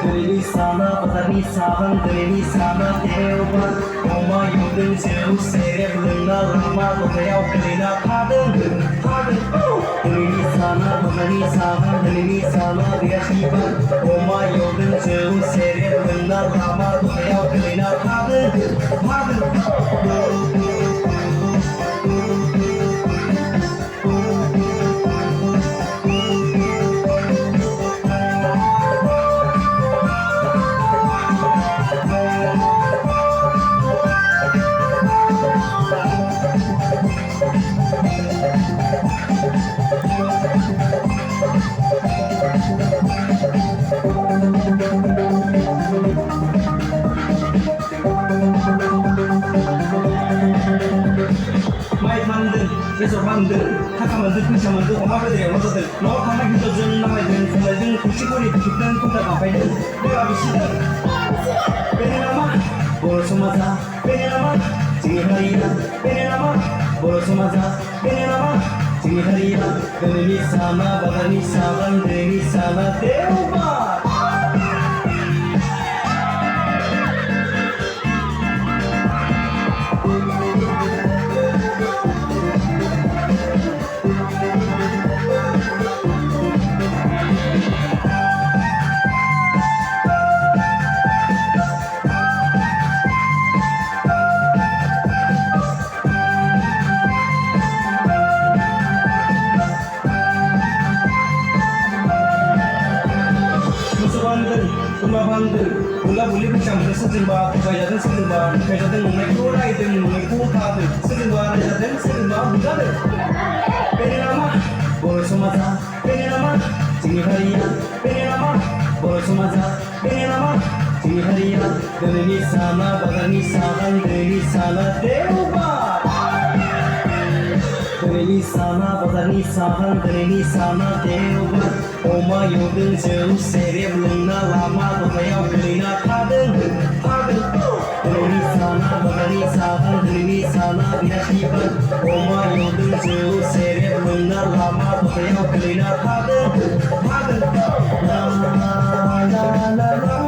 Dari sana batari saban dari sana teoba Oma yudun jauh serep lena lama Bokayau kelina padeng Dari sana batari saban dari sana dia shiba Oma yudun jauh serep lena lama Bokayau kelina padeng Mai mandeng, besok mandeng, kakak mandeng, kucing mandeng, oma pada yang mana mandeng. Lalu kamu kita jeng nama jeng, kalau jeng kucing kau dipikirkan kau tak apa jeng. Dia habis itu. Pengen nama, bolos semasa. Pengen nama, tinggi harinya. Pengen nama, bolos semasa. Pengen nama, tinggi harinya. Dari sana, batani saban, dari sana teoba. Gula buli bercampur sejumlah kebanyakan sejumlah kebanyakan mengenai raiden mengenai kata sejumlah raiden sejumlah bukan pengen nama bolos semasa pengen nama tinggi harinya pengen nama bolos semasa pengen nama tinggi harinya dari sana batani saban dari sana teoba dari sana batani saban dari sana teoba Oma yudun jauh serep lena lama Bokayau kelina padeng Dari sana batani saban dari sana dia shiba Oma yudun jauh serep lena lama Bokayau kelina padeng La la la la la la la la la